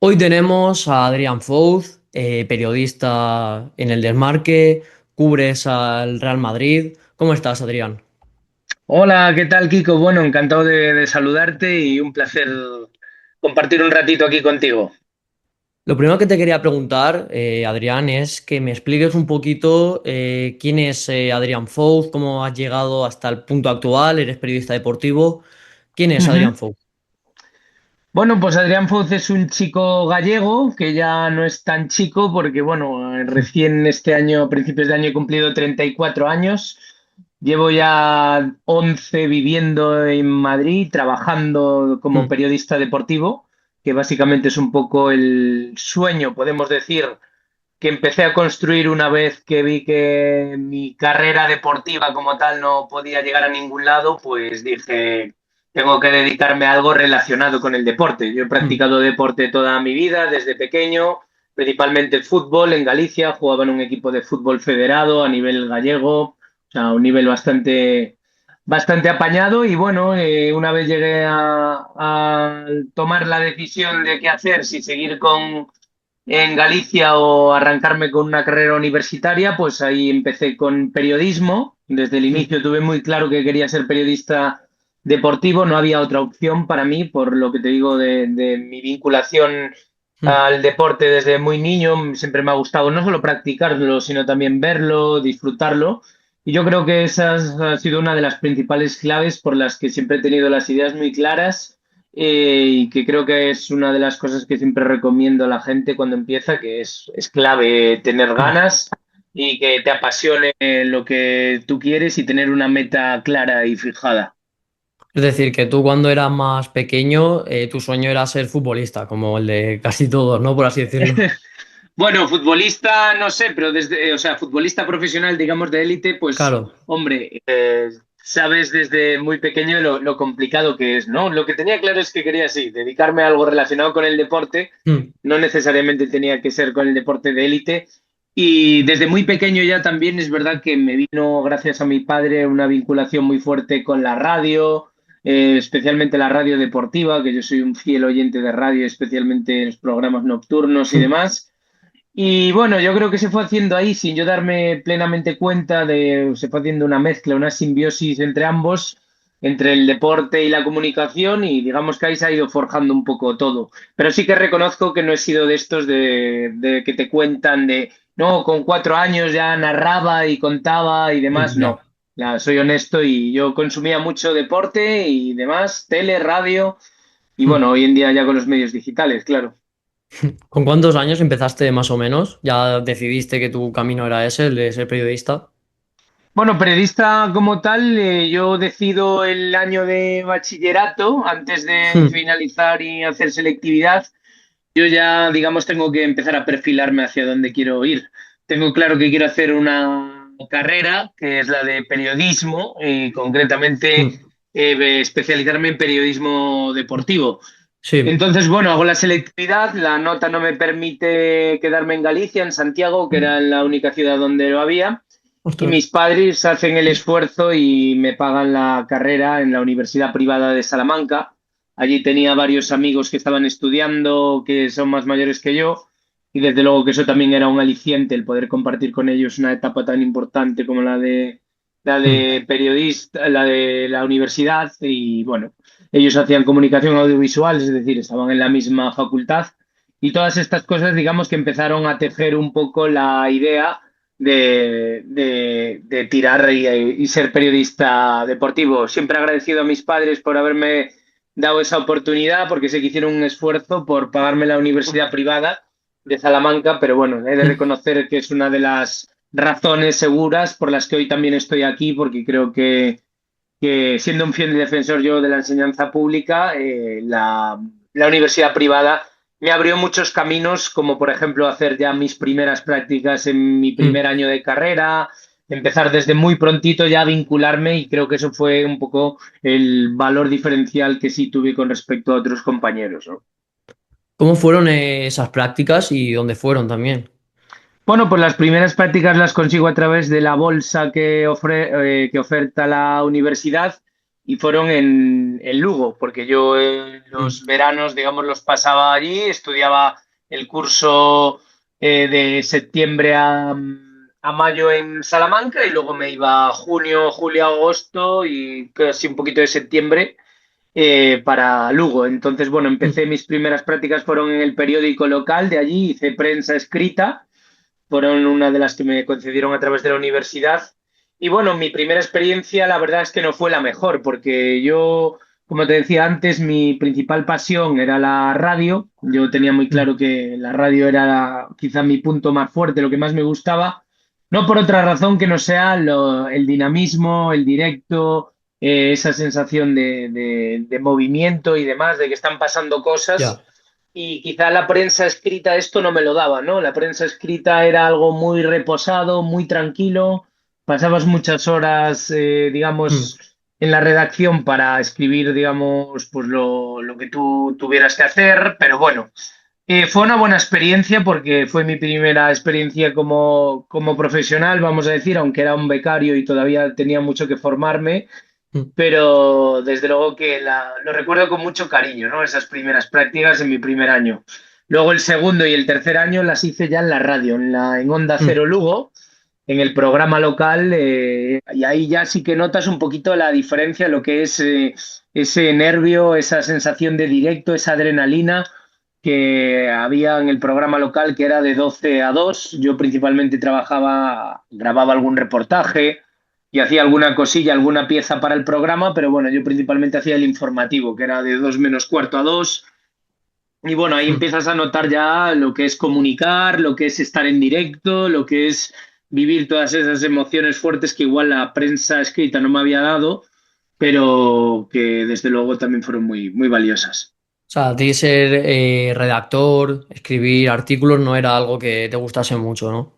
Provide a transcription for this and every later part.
Hoy tenemos a Adrián Fouz, periodista en el Desmarque, cubres al Real Madrid. ¿Cómo estás, Adrián? Hola, ¿qué tal, Kiko? Bueno, encantado de saludarte y un placer compartir un ratito aquí contigo. Lo primero que te quería preguntar, Adrián, es que me expliques un poquito quién es Adrián Fouz, cómo has llegado hasta el punto actual, eres periodista deportivo. ¿Quién es Ujú. Adrián Fouz? Bueno, pues Adrián Foz es un chico gallego que ya no es tan chico porque, bueno, recién este año, a principios de año, he cumplido 34 años. Llevo ya 11 viviendo en Madrid, trabajando como Hmm. periodista deportivo, que básicamente es un poco el sueño, podemos decir que empecé a construir una vez que vi que mi carrera deportiva como tal no podía llegar a ningún lado, pues dije, tengo que dedicarme a algo relacionado con el deporte. Yo he Hmm. practicado deporte toda mi vida, desde pequeño, principalmente el fútbol en Galicia, jugaba en un equipo de fútbol federado a nivel gallego, o sea, un nivel bastante apañado y bueno, una vez llegué a tomar la decisión de qué hacer, si seguir en Galicia o arrancarme con una carrera universitaria, pues ahí empecé con periodismo. Desde el Hmm. inicio tuve muy claro que quería ser periodista deportivo, no había otra opción para mí, por lo que te digo de mi vinculación Hmm. al deporte desde muy niño. Siempre me ha gustado no solo practicarlo, sino también verlo, disfrutarlo. Y yo creo que esa ha sido una de las principales claves por las que siempre he tenido las ideas muy claras, y que creo que es una de las cosas que siempre recomiendo a la gente cuando empieza, que es clave tener Hmm. ganas y que te apasione lo que tú quieres y tener una meta clara y fijada. Es decir, que tú cuando eras más pequeño, tu sueño era ser futbolista, como el de casi todos, ¿no? Por así decirlo. Bueno, futbolista no sé, pero desde, o sea, futbolista profesional, digamos, de élite, pues, Claro. hombre, sabes desde muy pequeño lo complicado que es, ¿no? Lo que tenía claro es que quería, sí, dedicarme a algo relacionado con el deporte, Hmm. no necesariamente tenía que ser con el deporte de élite. Y desde muy pequeño ya también es verdad que me vino, gracias a mi padre, una vinculación muy fuerte con la radio, especialmente la radio deportiva, que yo soy un fiel oyente de radio, especialmente en los programas nocturnos y Hmm. demás. Y bueno, yo creo que se fue haciendo ahí sin yo darme plenamente cuenta se fue haciendo una mezcla, una simbiosis entre ambos, entre el deporte y la comunicación, y digamos que ahí se ha ido forjando un poco todo. Pero sí que reconozco que no he sido de estos de que te cuentan de, no, con 4 años ya narraba y contaba y demás, Ya. no. Ya, soy honesto y yo consumía mucho deporte y demás, tele, radio, y Hmm. bueno, hoy en día ya con los medios digitales, claro. ¿Con cuántos años empezaste más o menos? ¿Ya decidiste que tu camino era ese, el de ser periodista? Bueno, periodista como tal, yo decido el año de bachillerato, antes de Hmm. finalizar y hacer selectividad, yo ya, digamos, tengo que empezar a perfilarme hacia dónde quiero ir. Tengo claro que quiero hacer una carrera, que es la de periodismo, y concretamente Hmm. especializarme en periodismo deportivo. Sí. Entonces, bueno, hago la selectividad, la nota no me permite quedarme en Galicia, en Santiago, que era la única ciudad donde lo había. Y Ostras. mis padres hacen el esfuerzo y me pagan la carrera en la Universidad Privada de Salamanca. Allí tenía varios amigos que estaban estudiando, que son más mayores que yo, y desde luego que eso también era un aliciente, el poder compartir con ellos una etapa tan importante como la Hmm. de periodista, la de la universidad. Y bueno, ellos hacían comunicación audiovisual, es decir, estaban en la misma facultad. Y todas estas cosas, digamos que empezaron a tejer un poco la idea de tirar y ser periodista deportivo. Siempre agradecido a mis padres por haberme dado esa oportunidad, porque sé que hicieron un esfuerzo por pagarme la universidad privada de Salamanca, pero bueno, he de Hmm. reconocer que es una de las razones seguras por las que hoy también estoy aquí, porque creo que siendo un fiel defensor yo de la enseñanza pública, la universidad privada me abrió muchos caminos, como por ejemplo hacer ya mis primeras prácticas en mi Hmm. primer año de carrera, empezar desde muy prontito ya a vincularme, y creo que eso fue un poco el valor diferencial que sí tuve con respecto a otros compañeros, ¿no? ¿Cómo fueron esas prácticas y dónde fueron también? Bueno, pues las primeras prácticas las consigo a través de la bolsa que oferta la universidad. y fueron en Lugo, porque yo Mm. los veranos, digamos, los pasaba allí, estudiaba el curso de septiembre a mayo en Salamanca y luego me iba a junio, julio, agosto y casi un poquito de septiembre para Lugo. Entonces, bueno, Mm. empecé mis primeras prácticas fueron en el periódico local de allí, hice prensa escrita, fueron una de las que me concedieron a través de la universidad. Y bueno, mi primera experiencia, la verdad es que no fue la mejor, porque yo, como te decía antes, mi principal pasión era la radio. Yo tenía muy Mm. claro que la radio era quizá mi punto más fuerte, lo que más me gustaba. No por otra razón que no sea el dinamismo, el directo, esa sensación de movimiento y demás, de que están pasando cosas Ya. y quizá la prensa escrita esto no me lo daba, ¿no? La prensa escrita era algo muy reposado, muy tranquilo, pasabas muchas horas, Mm. digamos, en la redacción para escribir, digamos, pues lo que tú tuvieras que hacer, pero bueno, fue una buena experiencia porque fue mi primera experiencia como profesional, vamos a decir, aunque era un becario y todavía tenía mucho que formarme, Mm. pero desde luego que lo recuerdo con mucho cariño, ¿no? Esas primeras prácticas en mi primer año. Luego el segundo y el tercer año las hice ya en la radio, en Onda Mm. Cero Lugo, en el programa local, y ahí ya sí que notas un poquito la diferencia, lo que es ese nervio, esa sensación de directo, esa adrenalina que había en el programa local que era de 12 a 2. Yo principalmente trabajaba, grababa algún reportaje y hacía alguna cosilla, alguna pieza para el programa, pero bueno, yo principalmente hacía el informativo, que era de 2 menos cuarto a 2. Y bueno, ahí Mm. empiezas a notar ya lo que es comunicar, lo que es estar en directo, lo que es vivir todas esas emociones fuertes que igual la prensa escrita no me había dado, pero que desde luego también fueron muy, muy valiosas. O sea, a ti ser redactor, escribir artículos no era algo que te gustase mucho, ¿no?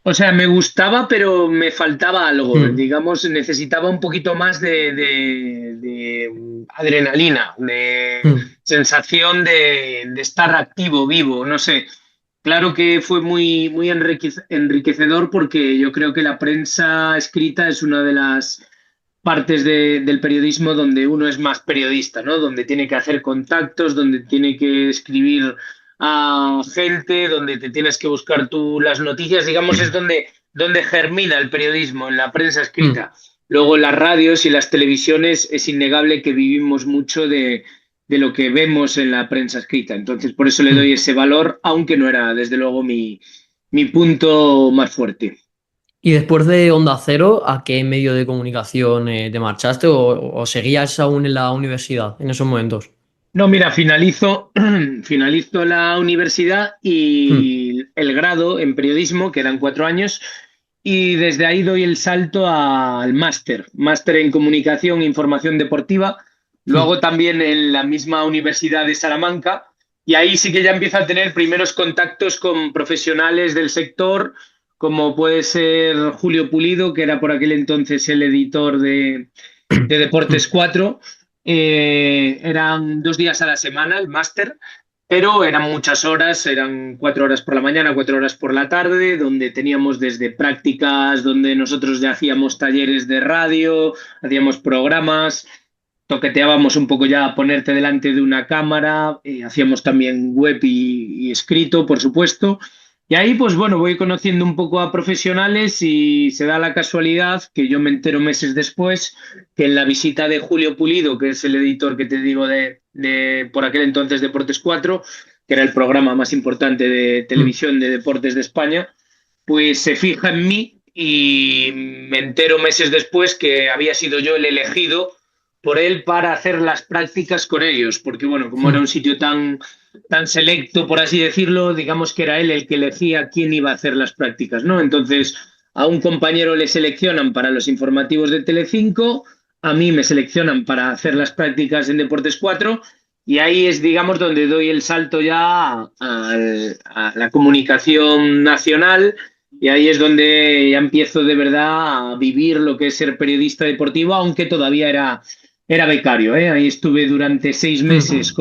O sea, me gustaba, pero me faltaba algo. Mm. Digamos, necesitaba un poquito más de adrenalina, de Mm. sensación de estar activo, vivo. No sé. Claro que fue muy, muy enriquecedor porque yo creo que la prensa escrita es una de las partes del periodismo donde uno es más periodista, ¿no? Donde tiene que hacer contactos, donde tiene que escribir a gente, donde te tienes que buscar tú las noticias, digamos, es donde germina el periodismo, en la prensa Mm. escrita. Luego en las radios y las televisiones es innegable que vivimos mucho de lo que vemos en la prensa escrita. Entonces, por eso le doy Mm. ese valor, aunque no era, desde luego, mi punto más fuerte. Y después de Onda Cero, ¿a qué medio de comunicación te marchaste o seguías aún en la universidad en esos momentos? No, mira, finalizo la universidad Mm. y el grado en periodismo, que eran 4 años, y desde ahí doy el salto al máster en comunicación e información deportiva. Lo Mm. hago también en la misma Universidad de Salamanca y ahí sí que ya empiezo a tener primeros contactos con profesionales del sector, como puede ser Julio Pulido, que era por aquel entonces el editor de Deportes Mm. 4. Eran 2 días a la semana el máster, pero eran muchas horas, eran 4 horas por la mañana, 4 horas por la tarde, donde teníamos desde prácticas, donde nosotros ya hacíamos talleres de radio, hacíamos programas, toqueteábamos un poco ya a ponerte delante de una cámara, hacíamos también web y escrito, por supuesto. Y ahí, pues bueno, voy conociendo un poco a profesionales y se da la casualidad que yo me entero meses después que en la visita de Julio Pulido, que es el editor que te digo de por aquel entonces Deportes 4, que era el programa más importante de Mm. televisión de deportes de España, pues se fija en mí y me entero meses después que había sido yo el elegido por él para hacer las prácticas con ellos, porque bueno, como era Mm. un sitio tan selecto, por así decirlo, digamos que era él el que elegía quién iba a hacer las prácticas, ¿no? Entonces, a un compañero le seleccionan para los informativos de Telecinco, a mí me seleccionan para hacer las prácticas en Deportes 4 y ahí es, digamos, donde doy el salto ya a la comunicación nacional y ahí es donde ya empiezo de verdad a vivir lo que es ser periodista deportivo, aunque todavía era becario, ¿eh? Ahí estuve durante 6 meses Mm.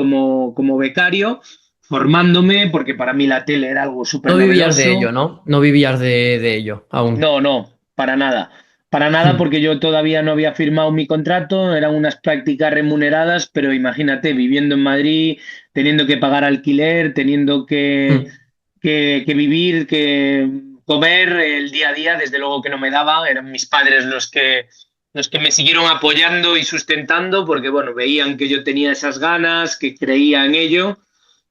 como becario, formándome, porque para mí la tele era algo súper No vivías de ello, novedoso. ¿no? No vivías de ello aún. No, no, para nada. para nada, Mm, porque yo todavía no había firmado mi contrato, eran unas prácticas remuneradas, pero imagínate, viviendo en Madrid, teniendo que pagar alquiler, teniendo mm. que vivir, que comer el día a día, desde luego que no me daba, eran mis padres los que me siguieron apoyando y sustentando, porque bueno, veían que yo tenía esas ganas, que creía en ello.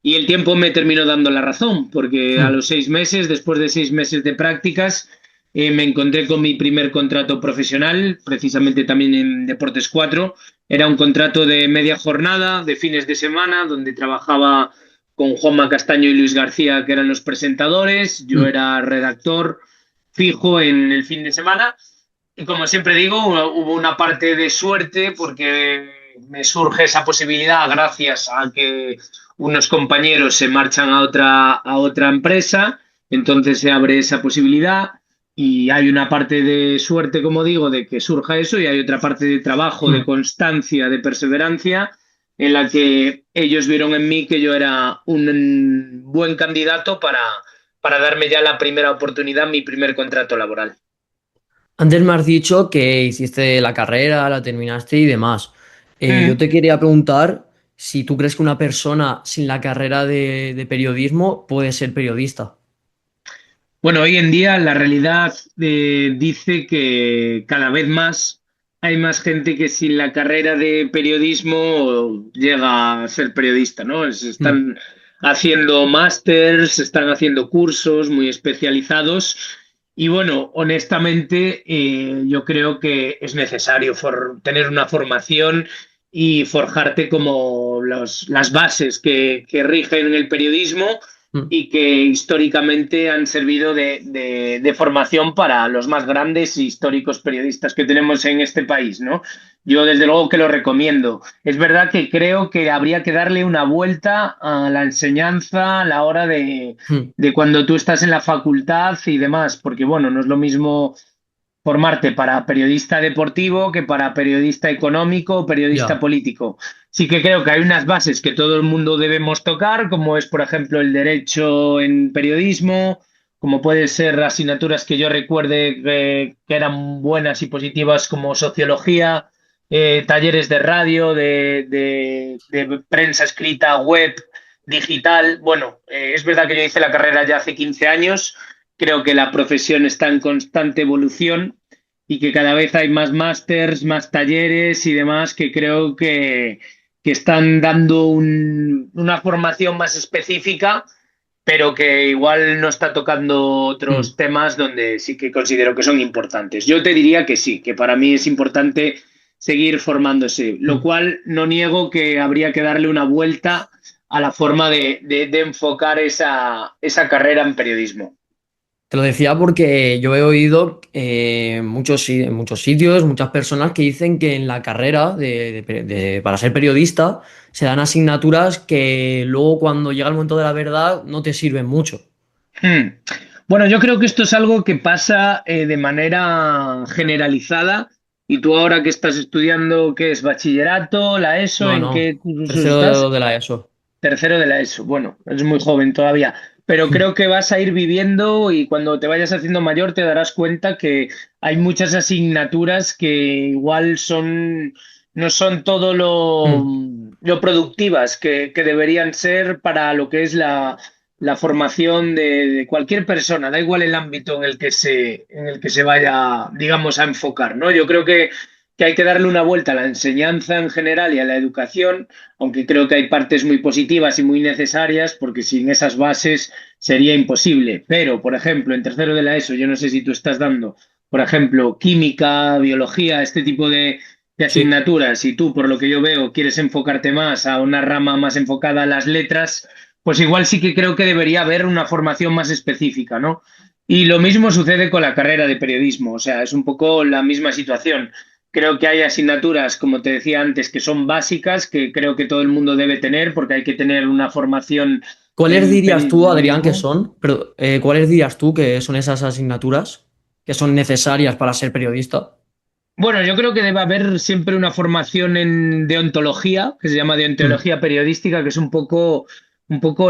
Y el tiempo me terminó dando la razón, porque a Mm. los 6 meses, después de 6 meses de prácticas, me encontré con mi primer contrato profesional, precisamente también en Deportes 4. Era un contrato de media jornada, de fines de semana, donde trabajaba con Juanma Castaño y Luis García, que eran los presentadores. Yo Mm. era redactor fijo en el fin de semana. Y como siempre digo, hubo una parte de suerte porque me surge esa posibilidad gracias a que unos compañeros se marchan a otra empresa, entonces se abre esa posibilidad y hay una parte de suerte, como digo, de que surja eso y hay otra parte de trabajo, de Mm. constancia, de perseverancia, en la que ellos vieron en mí que yo era un buen candidato para darme ya la primera oportunidad, mi primer contrato laboral. Antes me has dicho que hiciste la carrera, la terminaste y demás. Yo Mm. te quería preguntar si tú crees que una persona sin la carrera de periodismo puede ser periodista. Bueno, hoy en día la realidad dice que cada vez más hay más gente que sin la carrera de periodismo llega a ser periodista, ¿no? Se Mm. están haciendo másters, se están haciendo cursos muy especializados y bueno, honestamente yo creo que es necesario tener una formación y forjarte como las bases que rigen el periodismo Mm. y que históricamente han servido de formación para los más grandes e históricos periodistas que tenemos en este país, ¿no? Yo desde luego que lo recomiendo. Es verdad que creo que habría que darle una vuelta a la enseñanza a la hora Mm. de cuando tú estás en la facultad y demás, porque bueno, no es lo mismo formarte para periodista deportivo que para periodista económico o periodista Ya. político. Sí que creo que hay unas bases que todo el mundo debemos tocar, como es, por ejemplo, el derecho en periodismo, como pueden ser asignaturas que yo recuerde que eran buenas y positivas como sociología, talleres de radio, de prensa escrita, web, digital. Bueno, es verdad que yo hice la carrera ya hace 15 años. Creo que la profesión está en constante evolución y que cada vez hay más másters, más talleres y demás que creo que están dando una formación más específica, pero que igual no está tocando Mm. otros temas donde sí que considero que son importantes. Yo te diría que sí, que para mí es importante seguir formándose, lo Mm. cual no niego que habría que darle una vuelta a la forma de enfocar esa carrera en periodismo. Te lo decía porque yo he oído en muchos sitios, muchas personas que dicen que en la carrera para ser periodista se dan asignaturas que luego cuando llega el momento de la verdad no te sirven mucho. Hmm. Bueno, yo creo que esto es algo que pasa de manera generalizada. Y tú ahora que estás estudiando, ¿qué es? ¿Bachillerato, la ESO? No, ¿En no. qué cursos estás? Tercero de la ESO. Tercero de la ESO. Bueno, eres muy joven todavía. Pero creo que vas a ir viviendo y cuando te vayas haciendo mayor te darás cuenta que hay muchas asignaturas que igual no son todo lo productivas que deberían ser para lo que es la formación de cualquier persona, da igual el ámbito en el que se vaya, digamos, a enfocar, ¿no? Yo creo que hay que darle una vuelta a la enseñanza en general y a la educación, aunque creo que hay partes muy positivas y muy necesarias, porque sin esas bases sería imposible. Pero, por ejemplo, en tercero de la ESO, yo no sé si tú estás dando, por ejemplo, química, biología, este tipo de Sí. asignaturas, y tú, por lo que yo veo, quieres enfocarte más a una rama más enfocada a las letras, pues igual sí que creo que debería haber una formación más específica, ¿no? Y lo mismo sucede con la carrera de periodismo, o sea, es un poco la misma situación. Creo que hay asignaturas, como te decía antes, que son básicas, que creo que todo el mundo debe tener, porque hay que tener una formación ¿Cuáles en dirías tú, Adrián, que periodismo. son? ¿Cuáles dirías tú que son esas asignaturas que son necesarias para ser periodista? Bueno, yo creo que debe haber siempre una formación en deontología, que se llama Mm. deontología periodística, que es un poco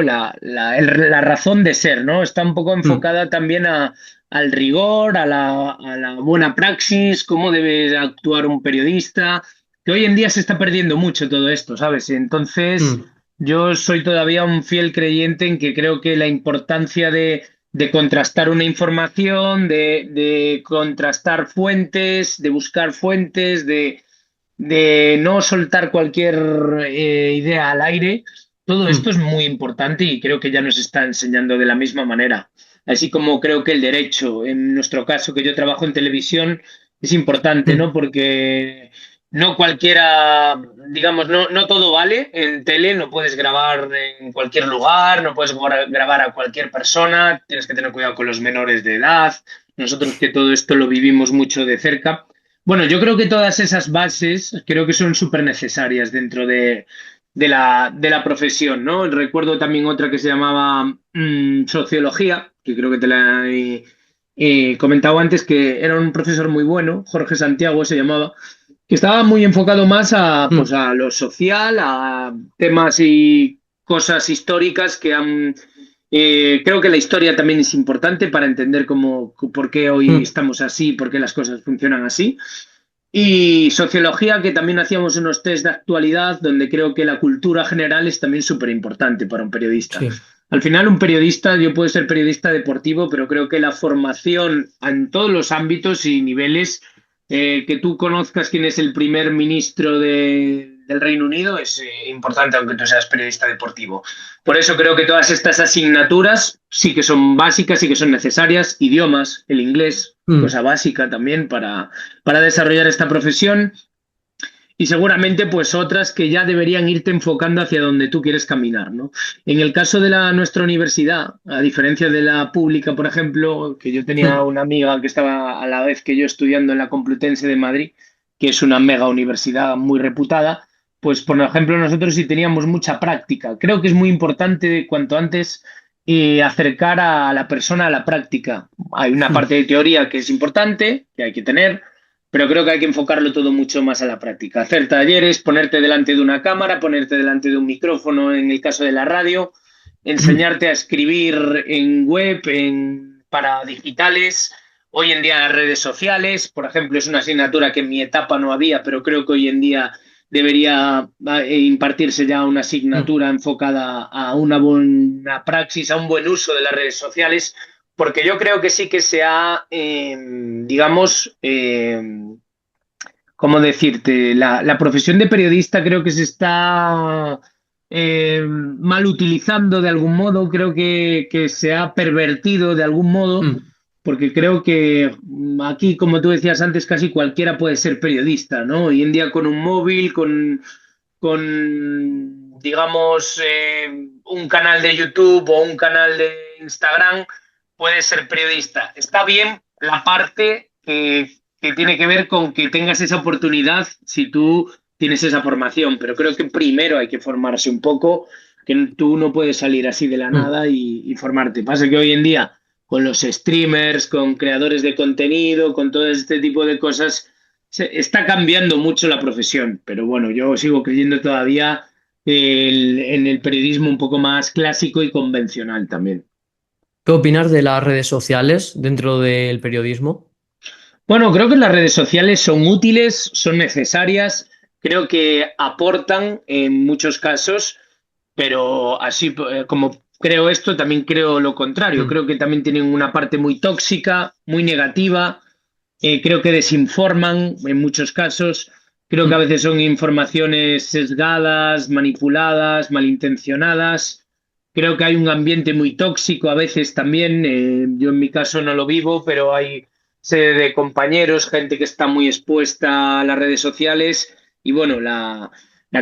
la razón de ser, ¿no? Está un poco Mm. enfocada también a al rigor, a la buena praxis, cómo debe actuar un periodista, que hoy en día se está perdiendo mucho todo esto, ¿sabes? Entonces, Mm, yo soy todavía un fiel creyente en que creo que la importancia de contrastar una información, de contrastar fuentes, de buscar fuentes, de no soltar cualquier idea al aire, todo esto mm, es muy importante y creo que ya nos está enseñando de la misma manera. Así como creo que el derecho, en nuestro caso, que yo trabajo en televisión, es importante, mm, ¿no? Porque no cualquiera, digamos, no todo vale en tele, no puedes grabar en cualquier lugar, no puedes grabar a cualquier persona, tienes que tener cuidado con los menores de edad. Nosotros que todo esto lo vivimos mucho de cerca. Bueno, yo creo que todas esas bases creo que son súper necesarias dentro de la profesión, ¿no? Recuerdo también otra que se llamaba sociología, que creo que te la he comentado antes, que era un profesor muy bueno, Jorge Santiago se llamaba, que estaba muy enfocado más a, pues, mm, a lo social, a temas y cosas históricas que han... creo que la historia también es importante para entender por qué hoy mm, estamos así, por qué las cosas funcionan así. Y sociología, que también hacíamos unos test de actualidad, donde creo que la cultura general es también súper importante para un periodista. sí. Al final, un periodista, yo puedo ser periodista deportivo, pero creo que la formación en todos los ámbitos y niveles, que tú conozcas quién es el primer ministro del Reino Unido, es importante, aunque tú seas periodista deportivo. Por eso creo que todas estas asignaturas sí que son básicas, sí que son necesarias. Idiomas, el inglés, Mm. cosa básica también para desarrollar esta profesión y seguramente pues otras que ya deberían irte enfocando hacia donde tú quieres caminar, ¿no? En el caso de nuestra universidad, a diferencia de la pública, por ejemplo, que yo tenía Mm. una amiga que estaba a la vez que yo estudiando en la Complutense de Madrid, que es una mega universidad muy reputada, pues por ejemplo nosotros sí teníamos mucha práctica. Creo que es muy importante cuanto antes acercar a la persona a la práctica. Hay una Mm. parte de teoría que es importante, que hay que tener, pero creo que hay que enfocarlo todo mucho más a la práctica. Hacer talleres, ponerte delante de una cámara, ponerte delante de un micrófono en el caso de la radio, enseñarte a escribir en web, para digitales. Hoy en día las redes sociales, por ejemplo, es una asignatura que en mi etapa no había, pero creo que hoy en día debería impartirse ya una Mm. asignatura enfocada a una buena praxis, a un buen uso de las redes sociales, porque yo creo que sí que se ha, digamos, ¿cómo decirte? La profesión de periodista creo que se está mal utilizando de algún modo, creo que se ha pervertido de algún modo, Mm. porque creo que aquí, como tú decías antes, casi cualquiera puede ser periodista, ¿no? Hoy en día con un móvil, con digamos, un canal de YouTube o un canal de Instagram, puede ser periodista. Está bien la parte que tiene que ver con que tengas esa oportunidad si tú tienes esa formación, pero creo que primero hay que formarse un poco, que tú no puedes salir así de la Mm. nada y formarte. Pasa que hoy en día, con los streamers, con creadores de contenido, con todo este tipo de cosas, está cambiando mucho la profesión, pero bueno, yo sigo creyendo todavía en el periodismo un poco más clásico y convencional también. ¿Qué opinas de las redes sociales dentro del periodismo? Bueno, creo que las redes sociales son útiles, son necesarias, creo que aportan en muchos casos, pero así como creo esto, también creo lo contrario. Mm. Creo que también tienen una parte muy tóxica, muy negativa. Creo que desinforman en muchos casos. Creo que a Mm. veces son informaciones sesgadas, manipuladas, malintencionadas. Creo que hay un ambiente muy tóxico a veces también. Yo en mi caso no lo vivo, pero hay sé de compañeros, gente que está muy expuesta a las redes sociales y bueno, la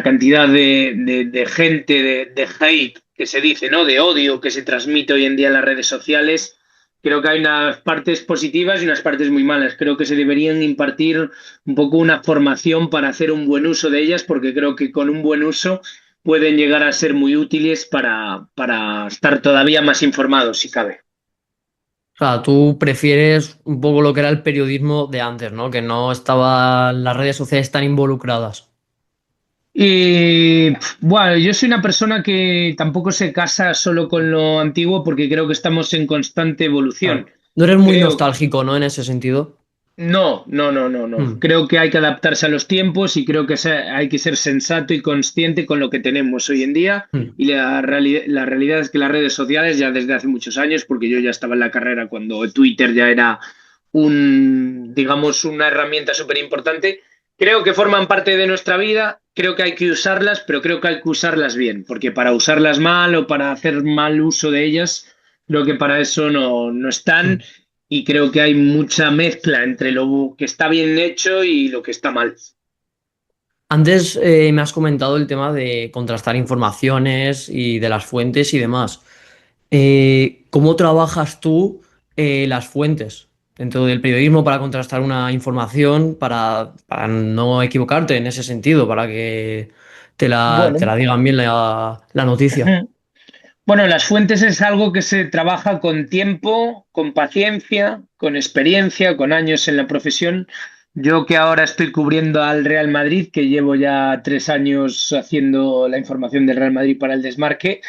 cantidad de gente, de hate que se dice, ¿no? De odio que se transmite hoy en día en las redes sociales. Creo que hay unas partes positivas y unas partes muy malas. Creo que se deberían impartir un poco una formación para hacer un buen uso de ellas, porque creo que con un buen uso pueden llegar a ser muy útiles para estar todavía más informados, si cabe. O sea, tú prefieres un poco lo que era el periodismo de antes, ¿no? Que no estaban las redes sociales tan involucradas. Y bueno, yo soy una persona que tampoco se casa solo con lo antiguo porque creo que estamos en constante evolución. Claro. No eres muy Creo, nostálgico, ¿no? En ese sentido. no, no, no, no, no. Mm, Creo que hay que adaptarse a los tiempos y creo que hay que ser sensato y consciente con lo que tenemos hoy en día. mm. Y la realidad es que las redes sociales ya desde hace muchos años, porque yo ya estaba en la carrera cuando Twitter ya era digamos, una herramienta súper importante, creo que forman parte de nuestra vida, creo que hay que usarlas, pero creo que hay que usarlas bien, porque para usarlas mal o para hacer mal uso de ellas, creo que para eso no están Mm. y creo que hay mucha mezcla entre lo que está bien hecho y lo que está mal. Antes me has comentado el tema de contrastar informaciones y de las fuentes y demás. ¿Cómo trabajas tú las fuentes dentro del periodismo para contrastar una información, para no equivocarte en ese sentido, para que te Bueno. la digan bien la noticia? Ujú. Bueno, las fuentes es algo que se trabaja con tiempo, con paciencia, con experiencia, con años en la profesión. Yo que ahora estoy cubriendo al Real Madrid, que llevo ya 3 años haciendo la información del Real Madrid para el Desmarque,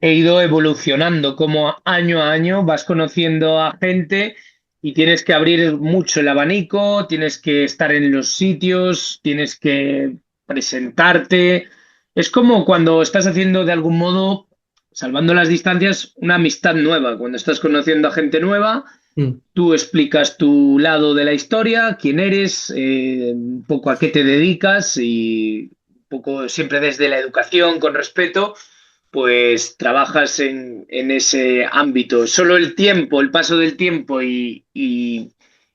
he ido evolucionando como año a año vas conociendo a gente y tienes que abrir mucho el abanico, tienes que estar en los sitios, tienes que presentarte. Es como cuando estás haciendo de algún modo, salvando las distancias, una amistad nueva. Cuando estás conociendo a gente nueva, Mm, tú explicas tu lado de la historia, quién eres, un poco a qué te dedicas y un poco siempre desde la educación, con respeto pues trabajas en ese ámbito. Solo el tiempo, el paso del tiempo y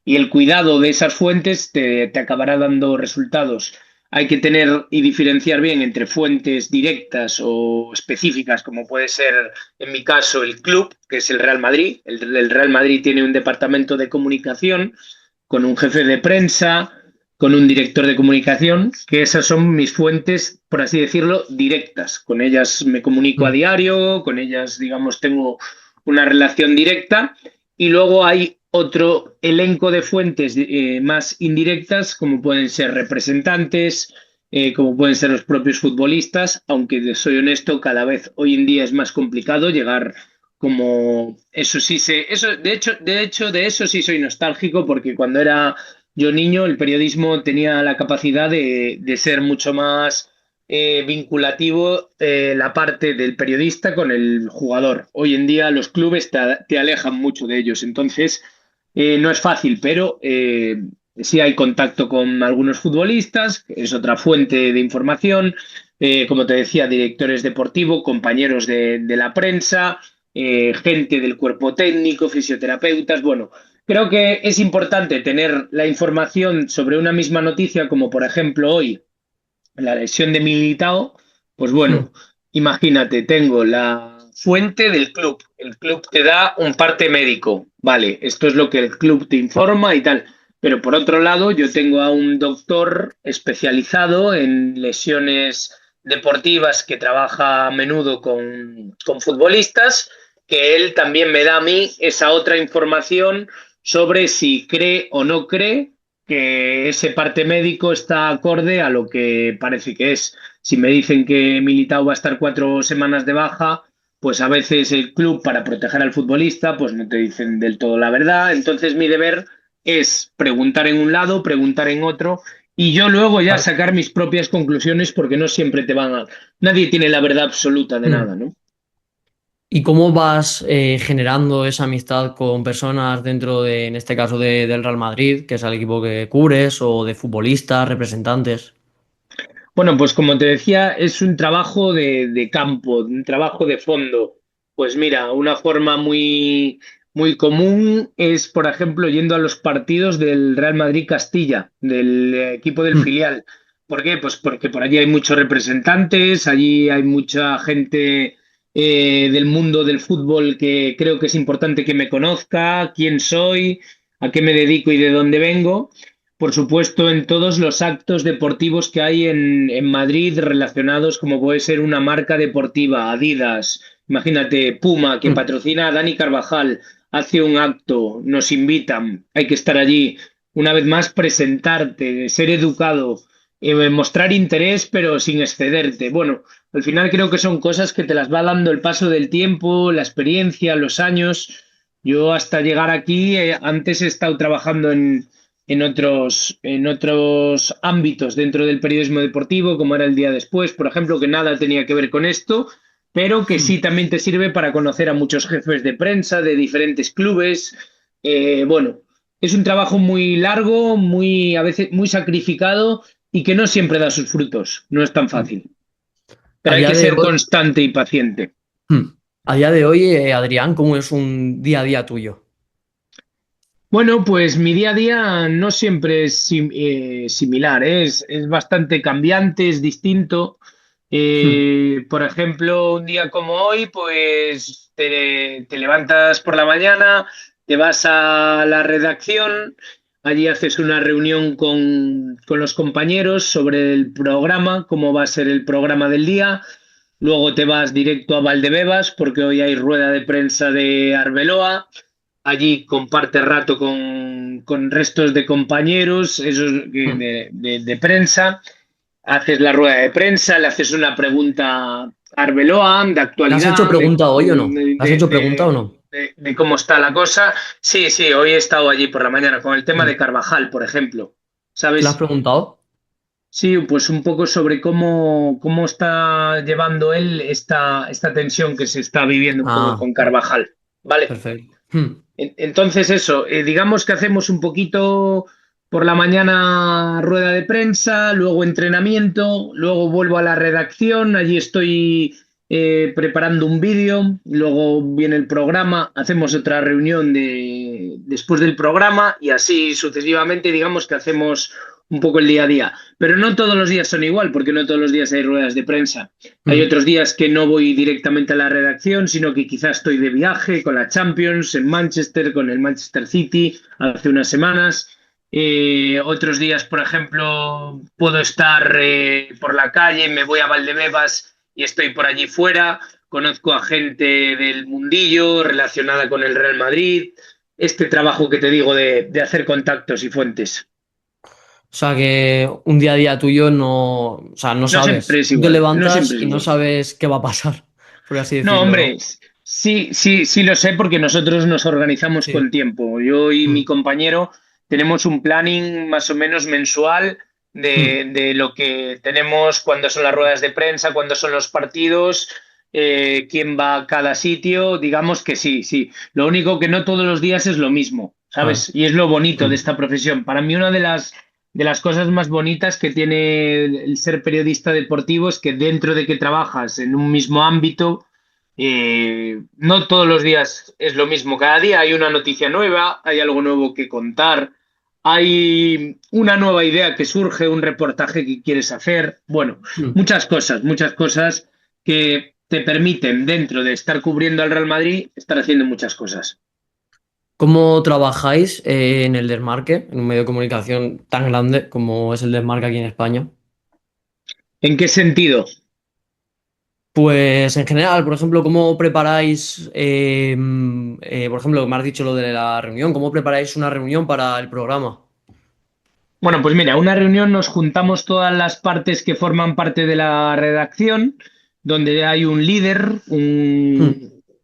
el cuidado de esas fuentes te acabará dando resultados. Hay que tener y diferenciar bien entre fuentes directas o específicas, como puede ser, en mi caso, el club, que es el Real Madrid. El Real Madrid tiene un departamento de comunicación con un jefe de prensa, con un director de comunicación, que esas son mis fuentes, por así decirlo, directas. Con ellas me comunico a mm, diario, con ellas, digamos, tengo una relación directa. Y luego hay otro elenco de fuentes más indirectas, como pueden ser representantes, como pueden ser los propios futbolistas, aunque soy honesto, cada vez hoy en día es más complicado llegar como eso sí eso de eso sí soy nostálgico porque cuando era yo niño el periodismo tenía la capacidad de ser mucho más vinculativo la parte del periodista con el jugador. Hoy en día los clubes te alejan mucho de ellos, entonces no es fácil, pero sí hay contacto con algunos futbolistas, que es otra fuente de información, como te decía, directores deportivos, compañeros de la prensa, gente del cuerpo técnico, fisioterapeutas. Bueno, creo que es importante tener la información sobre una misma noticia, como por ejemplo hoy la lesión de Militao. Pues mm. bueno, imagínate, tengo la fuente del club. El club te da un parte médico. Vale, esto es lo que el club te informa y tal. Pero por otro lado, yo tengo a un doctor especializado en lesiones deportivas que trabaja a menudo con futbolistas, que él también me da a mí esa otra información sobre si cree o no cree que ese parte médico está acorde a lo que parece que es. Si me dicen que Militao va a estar 4 semanas de baja, pues a veces el club, para proteger al futbolista, pues no te dicen del todo la verdad. Entonces mi deber es preguntar en un lado, preguntar en otro, y yo luego ya Claro. sacar mis propias conclusiones porque no siempre te van a... Nadie tiene la verdad absoluta de Mm. nada, ¿no? ¿Y cómo vas generando esa amistad con personas dentro de, en este caso, del Real Madrid, que es el equipo que cubres, o de futbolistas, representantes? Bueno, pues como te decía, es un trabajo de campo, un trabajo de fondo. Pues mira, una forma muy común es, por ejemplo, yendo a los partidos del Real Madrid Castilla, del equipo del Mm, filial. ¿Por qué? Pues porque por allí hay muchos representantes, allí hay mucha gente del mundo del fútbol que creo que es importante que me conozca, quién soy, a qué me dedico y de dónde vengo. Por supuesto, en todos los actos deportivos que hay en Madrid relacionados, como puede ser una marca deportiva, Adidas, imagínate, Puma, que mm. patrocina a Dani Carvajal, hace un acto, nos invitan, hay que estar allí. Una vez más, presentarte, ser educado, mostrar interés, pero sin excederte. Bueno, al final creo que son cosas que te las va dando el paso del tiempo, la experiencia, los años. Yo hasta llegar aquí, antes he estado trabajando en otros ámbitos dentro del periodismo deportivo, como era el día después, por ejemplo, que nada tenía que ver con esto, pero que Hmm. sí también te sirve para conocer a muchos jefes de prensa de diferentes clubes. Bueno, es un trabajo muy largo, muy, a veces muy sacrificado y que no siempre da sus frutos. No es tan Hmm. fácil, A pero hay día que de ser hoy, constante y paciente. a día de hoy, Adrián, ¿cómo es un día a día tuyo? Bueno, pues mi día a día no siempre es similar, ¿eh? Es bastante cambiante, es distinto. Hmm. Por ejemplo, un día como hoy, pues te levantas por la mañana, te vas a la redacción, allí haces una reunión con los compañeros sobre el programa, cómo va a ser el programa del día. Luego te vas directo a Valdebebas porque hoy hay rueda de prensa de Arbeloa. Allí comparte rato con restos de compañeros, esos Hmm. de prensa. Haces la rueda de prensa, le haces una pregunta a Arbeloa de ¿Le has hecho actualidad, pregunta hoy o no? ¿Le has hecho pregunta o no? de cómo está la cosa. Sí, sí, hoy he estado allí por la mañana con el tema Hmm. de Carvajal, por ejemplo. ¿Qué le has ¿Sabes? preguntado? Sí, pues un poco sobre cómo está llevando él esta tensión que se está viviendo un poco Ah, con Carvajal. ¿Vale? perfecto. Hmm. Entonces eso, digamos que hacemos un poquito por la mañana rueda de prensa, luego entrenamiento, luego vuelvo a la redacción, allí estoy preparando un vídeo, luego viene el programa, hacemos otra reunión después del programa y así sucesivamente, digamos que hacemos un poco el día a día. Pero no todos los días son igual, porque no todos los días hay ruedas de prensa. Hay Hmm. otros días que no voy directamente a la redacción, sino que quizás estoy de viaje con la Champions en Manchester, con el Manchester City, hace unas semanas. Otros días, por ejemplo, puedo estar por la calle, me voy a Valdebebas y estoy por allí fuera. Conozco a gente del mundillo relacionada con el Real Madrid. Este trabajo que te digo de hacer contactos y fuentes. O sea que un día a día tuyo no, o sea, no No siempre sabes. es Tú te igual, no levantas siempre es y no igual. sabes qué va a pasar, por así No, decirlo, hombre, ¿no? sí, sí, sí lo sé porque nosotros nos organizamos Sí. con tiempo. Yo y Hmm. mi compañero tenemos un planning más o menos mensual Hmm. de lo que tenemos, cuándo son las ruedas de prensa, cuándo son los partidos, quién va a cada sitio. Digamos que sí, sí. Lo único que no todos los días es lo mismo, Claro. ¿sabes? Y es lo bonito de Hmm. esta profesión. Para mí una de las cosas más bonitas que tiene el ser periodista deportivo es que dentro de que trabajas en un mismo ámbito, no todos los días es lo mismo. Cada día hay una noticia nueva, hay algo nuevo que contar, hay una nueva idea que surge, un reportaje que quieres hacer. Bueno, Hmm. muchas cosas que te permiten, dentro de estar cubriendo al Real Madrid, estar haciendo muchas cosas. ¿Cómo trabajáis en el desmarque, en un medio de comunicación tan grande como es el desmarque aquí en España? ¿En qué sentido? Pues en general, por ejemplo, ¿cómo preparáis, por ejemplo, me has dicho lo de la reunión, ¿cómo preparáis una reunión para el programa? Bueno, pues mira, una reunión nos juntamos todas las partes que forman parte de la redacción, donde hay un líder, Hmm.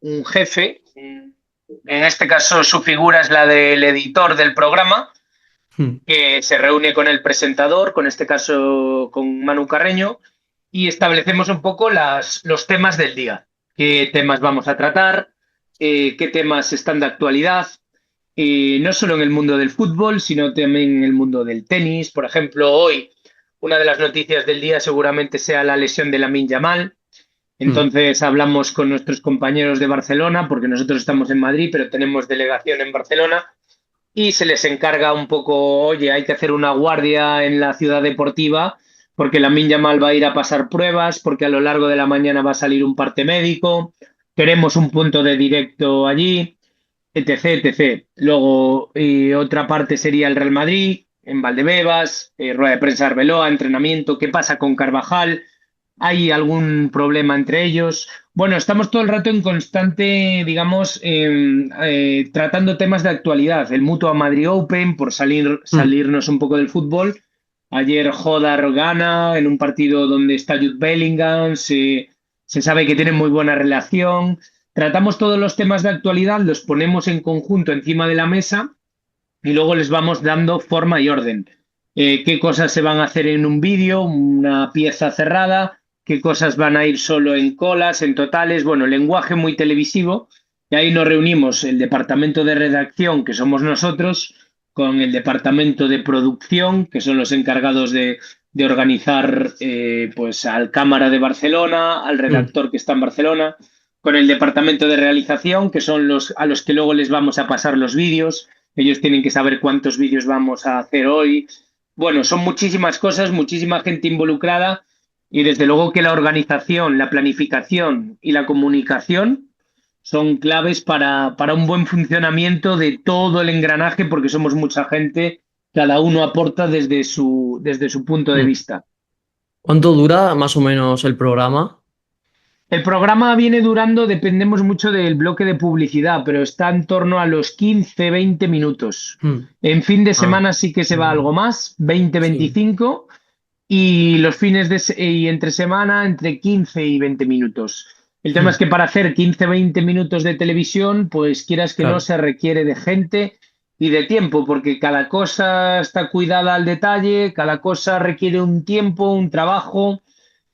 un jefe. En este caso, su figura es la del editor del programa, Hmm. que se reúne con el presentador, con este caso con Manu Carreño, y establecemos un poco los temas del día. ¿Qué temas vamos a tratar? ¿Qué temas están de actualidad? No solo en el mundo del fútbol, sino también en el mundo del tenis. Por ejemplo, hoy una de las noticias del día seguramente sea la lesión de Lamine Yamal. Hmm. Entonces hablamos con nuestros compañeros de Barcelona, porque nosotros estamos en Madrid, pero tenemos delegación en Barcelona, y se les encarga un poco, oye, hay que hacer una guardia en la ciudad deportiva, porque Lamine Yamal va a ir a pasar pruebas, porque a lo largo de la mañana va a salir un parte médico, queremos un punto de directo allí, etc, etc. Luego, otra parte sería el Real Madrid, en Valdebebas, rueda de prensa de Arbeloa, entrenamiento, qué pasa con Carvajal, hay algún problema entre ellos. Bueno, estamos todo el rato en constante, digamos, tratando temas de actualidad. El Mutua Madrid Open, por Hmm. salirnos un poco del fútbol. Ayer Jodar gana en un partido donde está Jude Bellingham, se sabe que tienen muy buena relación. tratamos todos los temas de actualidad, los ponemos en conjunto encima de la mesa y luego les vamos dando forma y orden. Qué cosas se van a hacer en un vídeo, una pieza cerrada, qué cosas van a ir solo en colas, en totales, bueno, lenguaje muy televisivo. Y ahí nos reunimos el departamento de redacción, que somos nosotros, con el departamento de producción, que son los encargados de organizar pues al cámara de Barcelona, al Mm. redactor que está en Barcelona, con el departamento de realización, que son los a los que luego les vamos a pasar los vídeos. Ellos tienen que saber cuántos vídeos vamos a hacer hoy. Bueno, son muchísimas cosas, muchísima gente involucrada y desde luego que la organización, la planificación y la comunicación son claves para un buen funcionamiento de todo el engranaje porque somos mucha gente, cada uno aporta desde su punto de Mm. vista. ¿Cuánto dura más o menos el programa? El programa viene durando, dependemos mucho del bloque de publicidad, pero está en torno a los 15, 20 minutos. Mm. En fin de Ah, semana sí que se va algo mm, más, 20, sí, 25, y los fines y entre semana entre 15 y 20 minutos. El tema es mm, que para hacer 15, 20 minutos de televisión, pues quieras que no, claro. se requiere de gente y de tiempo, porque cada cosa está cuidada al detalle, cada cosa requiere un tiempo, un trabajo.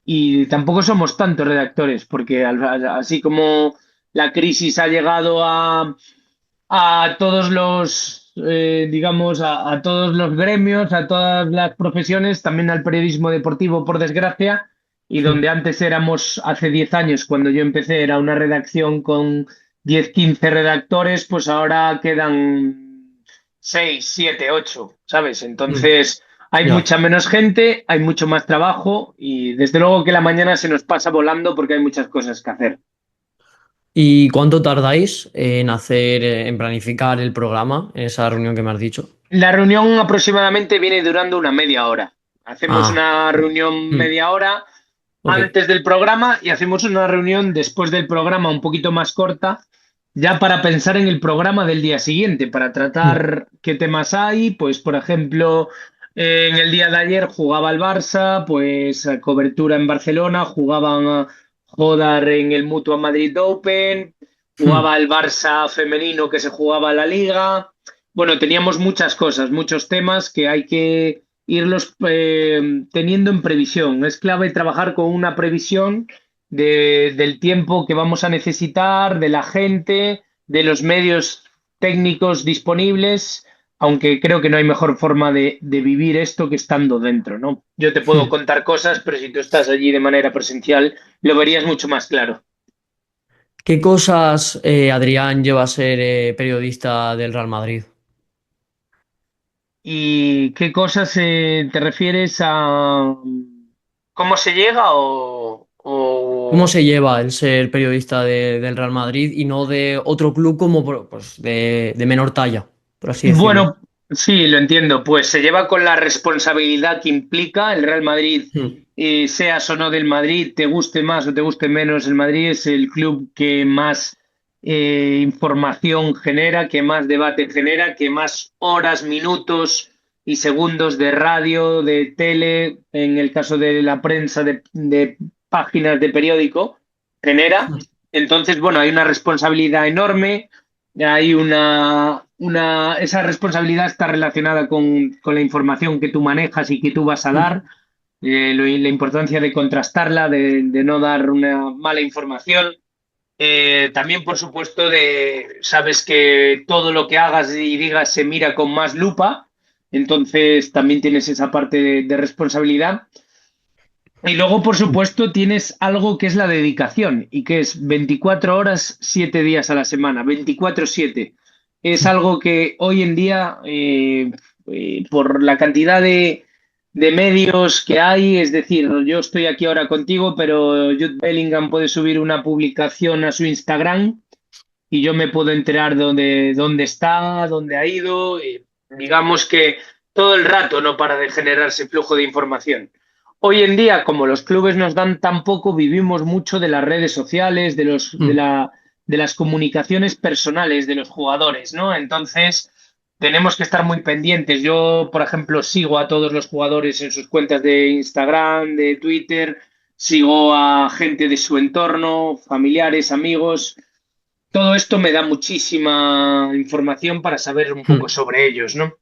Y tampoco somos tantos redactores, porque así como la crisis ha llegado a todos los, digamos, a todos los gremios, a todas las profesiones, también al periodismo deportivo, por desgracia, y Mm. donde antes éramos, hace 10 años, cuando yo empecé, era una redacción con 10 15 redactores, pues ahora quedan 6 7 8, ¿sabes? Mm. Entonces, hay Ya. mucha menos gente, hay mucho más trabajo y desde luego que la mañana se nos pasa volando porque hay muchas cosas que hacer. ¿Y cuánto tardáis en hacer, en planificar el programa, en esa reunión que me has dicho? La reunión aproximadamente viene durando una media hora. Hacemos Ah, una reunión mm, media hora ok. antes del programa y hacemos una reunión después del programa un poquito más corta, ya para pensar en el programa del día siguiente, para Mm, tratar qué temas hay. Pues, por ejemplo, en el día de ayer jugaba el Barça, pues cobertura en Barcelona, jugaban a Jodar en el Mutua Madrid Open, mm. jugaba el Barça femenino que se jugaba la Liga. Bueno, teníamos muchas cosas, muchos temas que hay que irlos teniendo en previsión. Es clave trabajar con una previsión del tiempo que vamos a necesitar, de la gente, de los medios técnicos disponibles, aunque creo que no hay mejor forma de vivir esto que estando dentro, ¿no? Yo te puedo Mm. contar cosas, pero si tú estás allí de manera presencial, lo verías mucho más claro. ¿Qué cosas, Adrián, lleva a ser periodista del Real Madrid? ¿Y qué cosas te refieres a cómo se llega ¿Cómo o... se lleva el ser periodista del Real Madrid y no de otro club como pues, de menor talla, por así decirlo? Bueno, sí, lo entiendo. Pues se lleva con la responsabilidad que implica el Real Madrid, Mm, seas o no del Madrid, te guste más o te guste menos, el Madrid es el club que más información genera, que más debate genera, que más horas, minutos y segundos de radio, de tele, en el caso de la prensa, de páginas de periódico, genera. mm, Entonces, bueno, hay una responsabilidad enorme. Hay esa responsabilidad está relacionada con la información que tú manejas y que tú vas a mm. dar, la importancia de contrastarla, de no dar una mala información. También, por supuesto, sabes que todo lo que hagas y digas se mira con más lupa, entonces también tienes esa parte de responsabilidad. Y luego, por supuesto, tienes algo que es la dedicación y que es 24 horas, 7 días a la semana, 24/7. Es algo que hoy en día, por la cantidad de medios que hay, es decir, yo estoy aquí ahora contigo, pero Jude Bellingham puede subir una publicación a su Instagram y yo me puedo enterar dónde está, dónde ha ido. Digamos que todo el rato no para de generarse flujo de información. Hoy en día, como los clubes nos dan tan poco, vivimos mucho de las redes sociales, Mm. de las comunicaciones personales de los jugadores, ¿no? Entonces, tenemos que estar muy pendientes. Yo, por ejemplo, sigo a todos los jugadores en sus cuentas de Instagram, de Twitter, sigo a gente de su entorno, familiares, amigos. todo esto me da muchísima información para saber un poco Mm. sobre ellos, ¿no?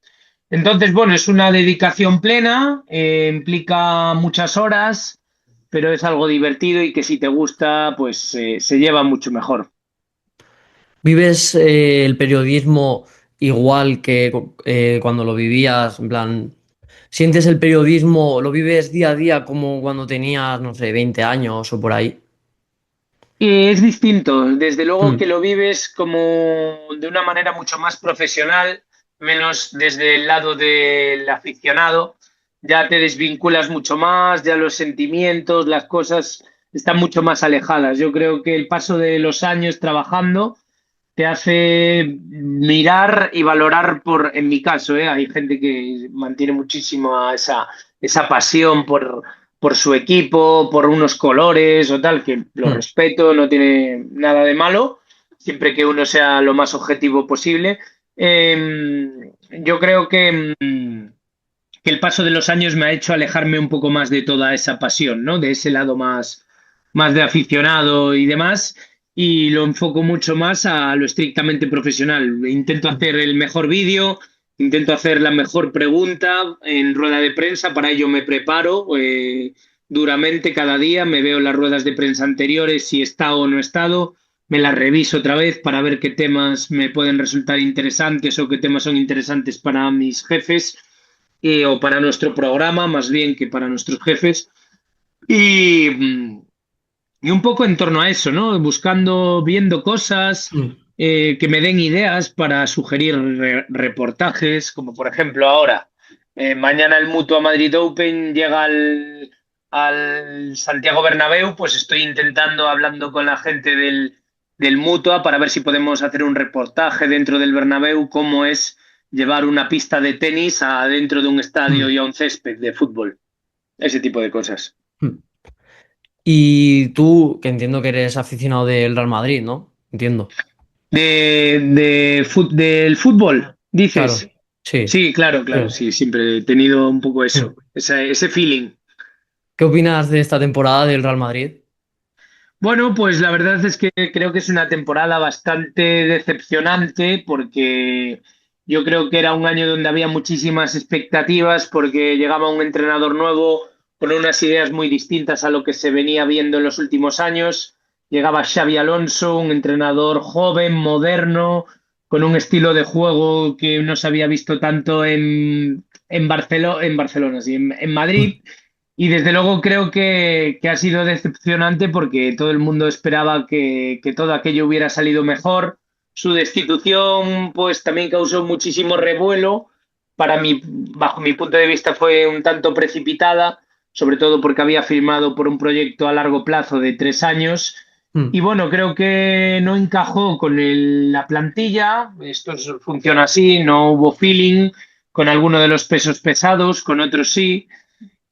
Entonces, bueno, es una dedicación plena, implica muchas horas, pero es algo divertido y que si te gusta, pues se lleva mucho mejor. ¿Vives el periodismo igual que cuando lo vivías? En plan, ¿sientes el periodismo, lo vives día a día como cuando tenías, no sé, 20 años o por ahí? Es distinto, desde luego que Mm. lo vives como de una manera mucho más profesional, menos desde el lado del aficionado. Ya te desvinculas mucho más, ya los sentimientos, las cosas están mucho más alejadas. Yo creo que el paso de los años trabajando te hace mirar y valorar en mi caso, hay gente que mantiene muchísimo esa pasión por su equipo, por unos colores o tal, que lo Mm. respeto, no tiene nada de malo, siempre que uno sea lo más objetivo posible. Yo creo que el paso de los años me ha hecho alejarme un poco más de toda esa pasión, ¿no? De ese lado más de aficionado y demás, y lo enfoco mucho más a lo estrictamente profesional. Intento hacer el mejor vídeo, intento hacer la mejor pregunta en rueda de prensa, para ello me preparo duramente cada día, me veo las ruedas de prensa anteriores, si he estado o no he estado, me las reviso otra vez para ver qué temas me pueden resultar interesantes o qué temas son interesantes para mis jefes o para nuestro programa, más bien que para nuestros jefes. Y, y un poco en torno a eso, ¿no? Buscando, viendo cosas Mm. que me den ideas para sugerir reportajes, como por ejemplo ahora. Mañana el Mutua Madrid Open llega al Santiago Bernabéu, pues estoy intentando, hablando con la gente del Mutua para ver si podemos hacer un reportaje dentro del Bernabéu, cómo es llevar una pista de tenis adentro de un estadio Mm. y a un césped de fútbol, ese tipo de cosas. Mm. Y tú, que entiendo que eres aficionado del Real Madrid, ¿no? Entiendo. Del fútbol, Claro. dices. Sí. Sí, claro, claro, Sí. sí, siempre he tenido un poco Mm. eso, ese feeling. ¿Qué opinas de esta temporada del Real Madrid? Bueno, pues la verdad es que creo que es una temporada bastante decepcionante porque yo creo que era un año donde había muchísimas expectativas porque llegaba un entrenador nuevo con unas ideas muy distintas a lo que se venía viendo en los últimos años. Llegaba Xavi Alonso, un entrenador joven, moderno, con un estilo de juego que no se había visto tanto en Barcelona, sí, en Mm. Madrid. Y desde luego creo que ha sido decepcionante porque todo el mundo esperaba que todo aquello hubiera salido mejor. Su destitución, pues también causó muchísimo revuelo. Bajo mi punto de vista, fue un tanto precipitada, sobre todo porque había firmado por un proyecto a largo plazo de 3 años. Y Mm. bueno, creo que no encajó con la plantilla. Funciona así, no hubo feeling con alguno de los pesos pesados, con otros sí.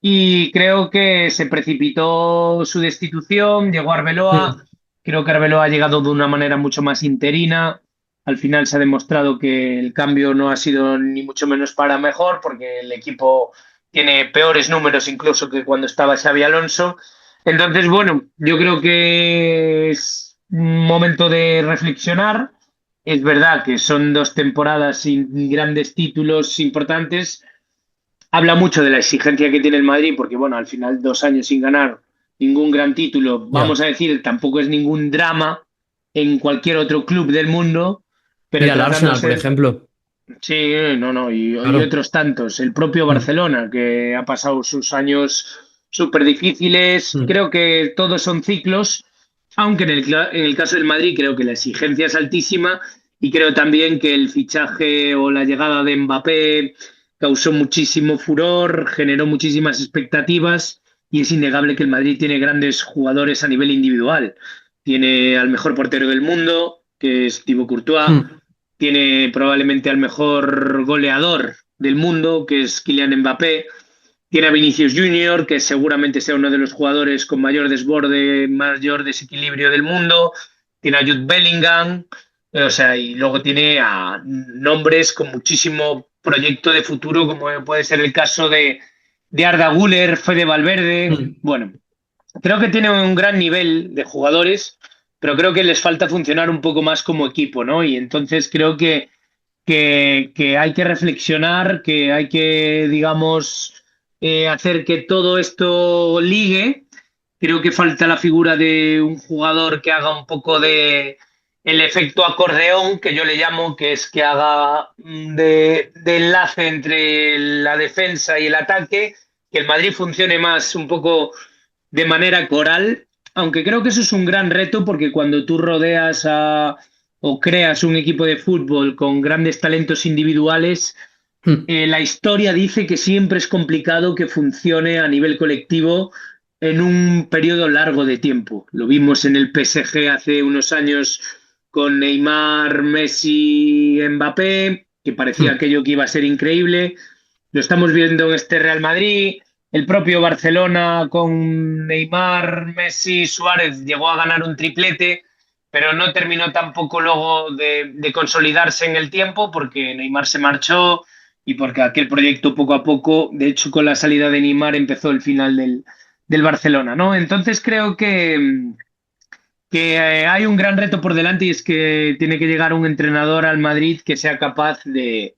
Y creo que se precipitó su destitución, llegó Arbeloa. Mm. Creo que Arbeloa ha llegado de una manera mucho más interina. Al final se ha demostrado que el cambio no ha sido ni mucho menos para mejor, porque el equipo tiene peores números incluso que cuando estaba Xavi Alonso. Entonces, bueno, yo creo que es un momento de reflexionar. Es verdad que son 2 temporadas sin grandes títulos importantes. Habla mucho de la exigencia que tiene el Madrid, porque bueno, al final 2 años sin ganar ningún gran título, vamos Ya. a decir, tampoco es ningún drama en cualquier otro club del mundo, pero Mira, el Arsenal, por tratándose, ejemplo. sí, no, no, y Claro. otros tantos, el propio Mm. Barcelona, que ha pasado sus años súper difíciles, Mm. creo que todos son ciclos, aunque en el caso del Madrid creo que la exigencia es altísima y creo también que el fichaje o la llegada de Mbappé causó muchísimo furor, generó muchísimas expectativas y es innegable que el Madrid tiene grandes jugadores a nivel individual. Tiene al mejor portero del mundo, que es Thibaut Courtois, Mm. tiene probablemente al mejor goleador del mundo, que es Kylian Mbappé. Tiene a Vinicius Junior, que seguramente sea uno de los jugadores con mayor desborde, mayor desequilibrio del mundo. Tiene a Jude Bellingham, o sea, y luego tiene a nombres con muchísimo proyecto de futuro, como puede ser el caso de Arda Güler, Fede Valverde. Mm. Bueno, creo que tiene un gran nivel de jugadores, pero creo que les falta funcionar un poco más como equipo, ¿no? Y entonces creo que hay que reflexionar, que hay que, digamos, hacer que todo esto ligue. Creo que falta la figura de un jugador que haga un poco de el efecto acordeón, que yo le llamo, que es que haga de enlace entre la defensa y el ataque, que el Madrid funcione más un poco de manera coral, aunque creo que eso es un gran reto porque cuando tú rodeas o creas un equipo de fútbol con grandes talentos individuales, Hmm. la historia dice que siempre es complicado que funcione a nivel colectivo en un periodo largo de tiempo. Lo vimos en el PSG hace unos años con Neymar, Messi, Mbappé, que parecía Hmm. aquello que iba a ser increíble. Lo estamos viendo en este Real Madrid. El propio Barcelona con Neymar, Messi, Suárez llegó a ganar un triplete, pero no terminó tampoco luego de consolidarse en el tiempo porque Neymar se marchó y porque aquel proyecto poco a poco, de hecho con la salida de Neymar empezó el final del Barcelona, ¿no? Entonces creo que hay un gran reto por delante y es que tiene que llegar un entrenador al Madrid que sea capaz de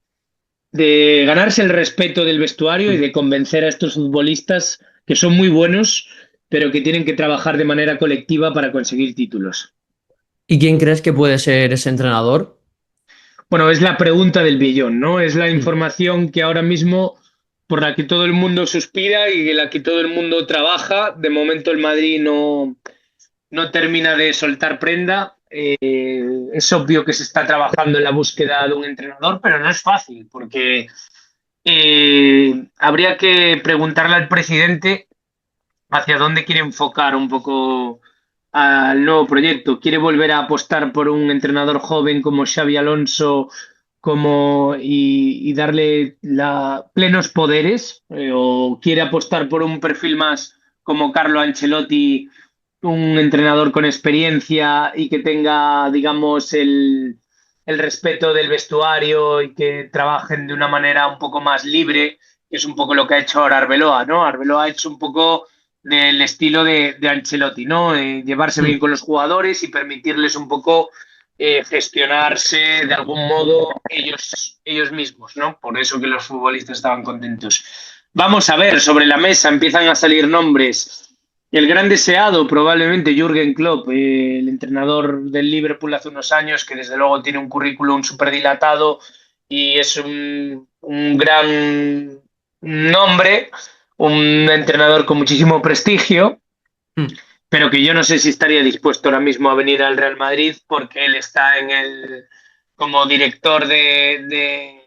ganarse el respeto del vestuario y Hmm. de convencer a estos futbolistas que son muy buenos, pero que tienen que trabajar de manera colectiva para conseguir títulos. ¿Y quién crees que puede ser ese entrenador? Bueno, es la pregunta del billón, ¿no? Es la Hmm. información que ahora mismo por la que todo el mundo suspira y en la que todo el mundo trabaja. De momento el Madrid no termina de soltar prenda. Es obvio que se está trabajando en la búsqueda de un entrenador, pero no es fácil porque habría que preguntarle al presidente hacia dónde quiere enfocar un poco al nuevo proyecto. ¿Quiere volver a apostar por un entrenador joven como Xavi Alonso y darle plenos poderes? ¿O quiere apostar por un perfil más como Carlo Ancelotti, un entrenador con experiencia y que tenga, digamos, el respeto del vestuario y que trabajen de una manera un poco más libre, que es un poco lo que ha hecho ahora Arbeloa, ¿no? Arbeloa ha hecho un poco del estilo de Ancelotti, ¿no? Llevarse bien Hmm. con los jugadores y permitirles un poco gestionarse de algún modo ellos mismos, ¿no? Por eso que los futbolistas estaban contentos. Vamos a ver, sobre la mesa empiezan a salir nombres. El gran deseado, probablemente Jürgen Klopp, el entrenador del Liverpool hace unos años, que desde luego tiene un currículum súper dilatado y es un gran nombre, un entrenador con muchísimo prestigio, Hmm. pero que yo no sé si estaría dispuesto ahora mismo a venir al Real Madrid porque él está como director de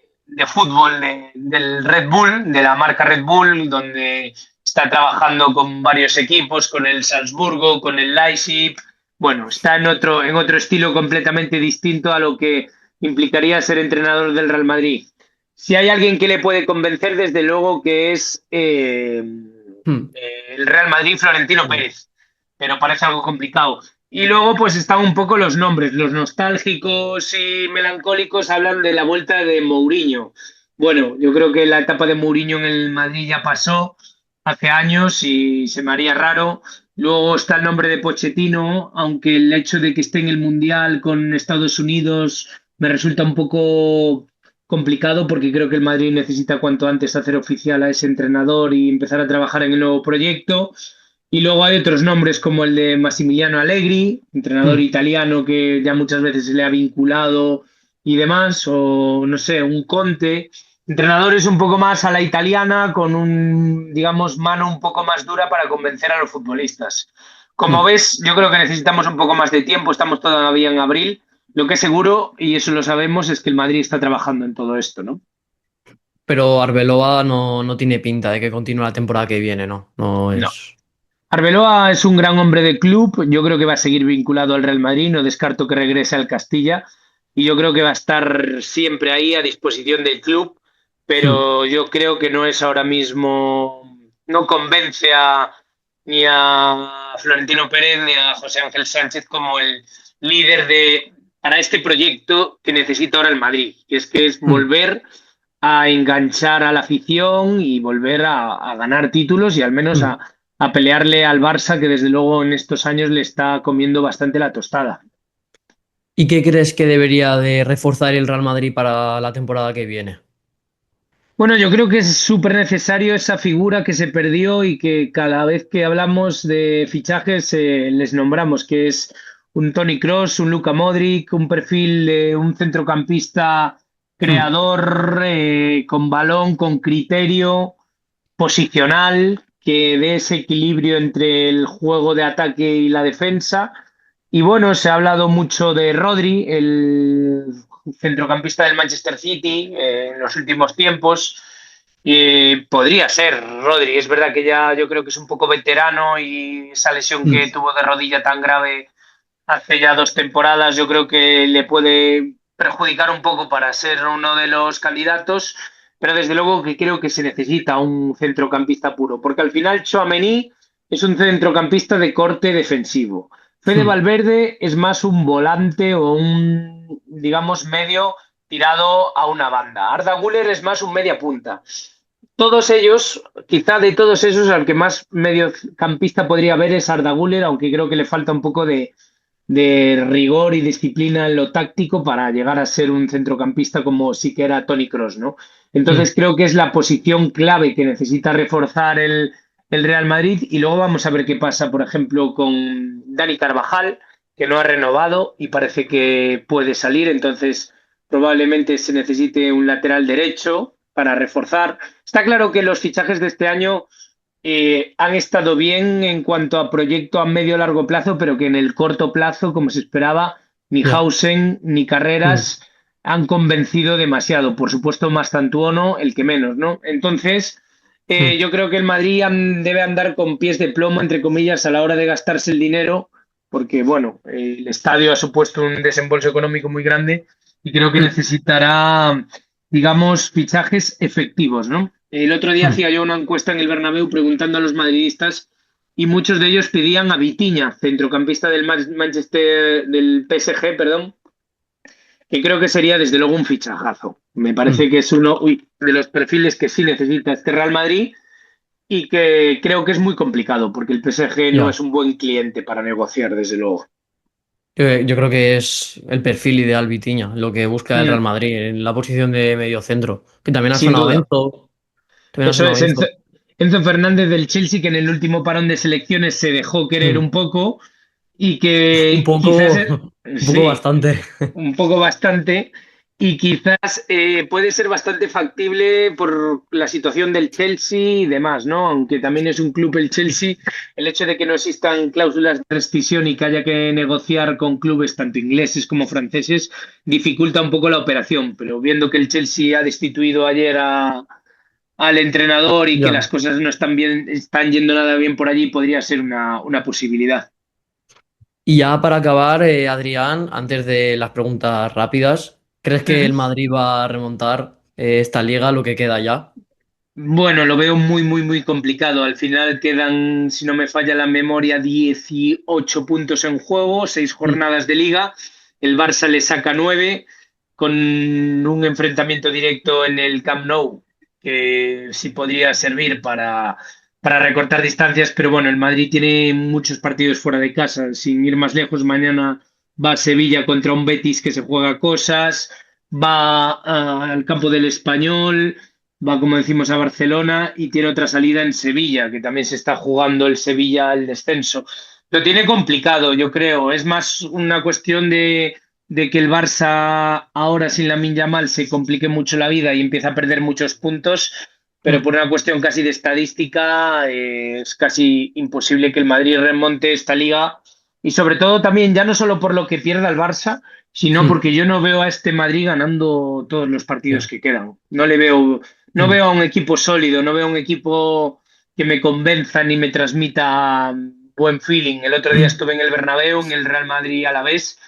fútbol del Red Bull, de la marca Red Bull, donde está trabajando con varios equipos, con el Salzburgo, con el Leipzig. Bueno, está en otro estilo completamente distinto a lo que implicaría ser entrenador del Real Madrid. Si hay alguien que le puede convencer, desde luego que es Hmm. el Real Madrid, Florentino Pérez, pero parece algo complicado. Y luego pues están un poco los nombres, los nostálgicos y melancólicos hablan de la vuelta de Mourinho. Bueno, yo creo que la etapa de Mourinho en el Madrid ya pasó hace años y se me haría raro. Luego está el nombre de Pochettino, aunque el hecho de que esté en el Mundial con Estados Unidos me resulta un poco complicado porque creo que el Madrid necesita cuanto antes hacer oficial a ese entrenador y empezar a trabajar en el nuevo proyecto. Y luego hay otros nombres como el de Massimiliano Allegri, entrenador Hmm. italiano que ya muchas veces se le ha vinculado y demás, o no sé, un Conte, entrenadores un poco más a la italiana con digamos, mano un poco más dura para convencer a los futbolistas. Como Hmm. ves, yo creo que necesitamos un poco más de tiempo, estamos todavía en abril. Lo que es seguro, y eso lo sabemos, es que el Madrid está trabajando en todo esto, ¿no? Pero Arbeloa no tiene pinta de que continúe la temporada que viene, ¿no? No No. es. Arbeloa es un gran hombre de club, yo creo que va a seguir vinculado al Real Madrid, no descarto que regrese al Castilla y yo creo que va a estar siempre ahí a disposición del club, Hmm. pero yo creo que no es ahora mismo, no convence ni a Florentino Pérez ni a José Ángel Sánchez como el líder para este proyecto que necesita ahora el Madrid, que es Hmm. volver a enganchar a la afición y volver a ganar títulos y al menos Hmm. a pelearle al Barça, que desde luego en estos años le está comiendo bastante la tostada. ¿Y qué crees que debería de reforzar el Real Madrid para la temporada que viene? Bueno, yo creo que es súper necesario esa figura que se perdió y que cada vez que hablamos de fichajes les nombramos, que es un Toni Kroos, un Luka Modric, un perfil de un centrocampista Hmm, creador, con balón, con criterio, posicional, que dé ese equilibrio entre el juego de ataque y la defensa. Y bueno, se ha hablado mucho de Rodri, el centrocampista del Manchester City, en los últimos tiempos. Podría ser Rodri, es verdad que ya yo creo que es un poco veterano y esa lesión hmm, que tuvo de rodilla tan grave hace ya 2 temporadas, yo creo que le puede perjudicar un poco para ser uno de los candidatos, pero desde luego que creo que se necesita un centrocampista puro, porque al final Tchouaméni es un centrocampista de corte defensivo. Fede hmm. Valverde es más un volante o un, digamos, medio tirado a una banda. Arda Güler es más un media punta. Todos ellos, quizá de todos esos, al que más mediocampista podría haber es Arda Güler, aunque creo que le falta un poco de rigor y disciplina en lo táctico para llegar a ser un centrocampista como sí que era Toni Kroos, ¿no? Hmm. Entonces creo que es la posición clave que necesita reforzar el Real Madrid y luego vamos a ver qué pasa, por ejemplo, con Dani Carvajal, que no ha renovado y parece que puede salir, entonces probablemente se necesite un lateral derecho para reforzar. Está claro que los fichajes de este año han estado bien en cuanto a proyecto a medio largo plazo, pero que en el corto plazo, como se esperaba, ni Ya. Hausen ni Hmm, Carreras han convencido demasiado. Por supuesto, Mastantuono, el que menos, ¿no? Entonces, hmm. yo creo que el Madrid debe andar con pies de plomo, entre comillas, a la hora de gastarse el dinero, porque, bueno, el estadio ha supuesto un desembolso económico muy grande y creo que Hmm, necesitará, digamos, fichajes efectivos, ¿no? El otro día hmm. hacía yo una encuesta en el Bernabéu preguntando a los madridistas y muchos de ellos pedían a Vitinha, centrocampista del Manchester, del PSG, perdón, que creo que sería desde luego un fichajazo. Me Hmm. parece que es uno de los perfiles que sí necesita este Real Madrid y que creo que es muy complicado porque el PSG no Ya. es un buen cliente para negociar, desde luego. Yo creo que es el perfil ideal Vitinha, lo que busca el Real Mm, Madrid en la posición de medio centro. Que también ha sin sonado duda. Enzo. También ha Eso sonado es Enzo, Enzo. Enzo Fernández del Chelsea, que en el último parón de selecciones se dejó querer Hmm. un poco y Un que quizás, poco, un poco sí, bastante. un poco bastante, y quizás puede ser bastante factible por la situación del Chelsea y demás, ¿no? Aunque también es un club el Chelsea, el hecho de que no existan cláusulas de rescisión y que haya que negociar con clubes tanto ingleses como franceses dificulta un poco la operación, pero viendo que el Chelsea ha destituido ayer al entrenador y que Ya. las cosas no están bien, están yendo nada bien por allí, podría ser una posibilidad. Y ya para acabar, Adrián, antes de las preguntas rápidas, ¿crees que el Ujú. Madrid va a remontar esta liga, lo que queda ya? Bueno, lo veo muy, muy, muy complicado. Al final quedan, si no me falla la memoria, 18 puntos en juego, 6 jornadas de liga. El Barça le saca 9 con un enfrentamiento directo en el Camp Nou, que sí podría servir para recortar distancias, pero bueno, el Madrid tiene muchos partidos fuera de casa. Sin ir más lejos, mañana va a Sevilla contra un Betis que se juega cosas, va al campo del Español, va, como decimos, a Barcelona y tiene otra salida en Sevilla, que también se está jugando el Sevilla al descenso. Lo tiene complicado, yo creo. Es más una cuestión de que el Barça ahora sin la Yamal se complique mucho la vida y empieza a perder muchos puntos, pero Mm, por una cuestión casi de estadística, es casi imposible que el Madrid remonte esta liga. Y sobre todo también, ya no solo por lo que pierda el Barça, sino mm, porque yo no veo a este Madrid ganando todos los partidos ya. que quedan. No veo Mm, a un equipo sólido, no veo a un equipo que me convenza ni me transmita buen feeling. El otro día estuve en el Bernabéu, en el Real Madrid Alavés,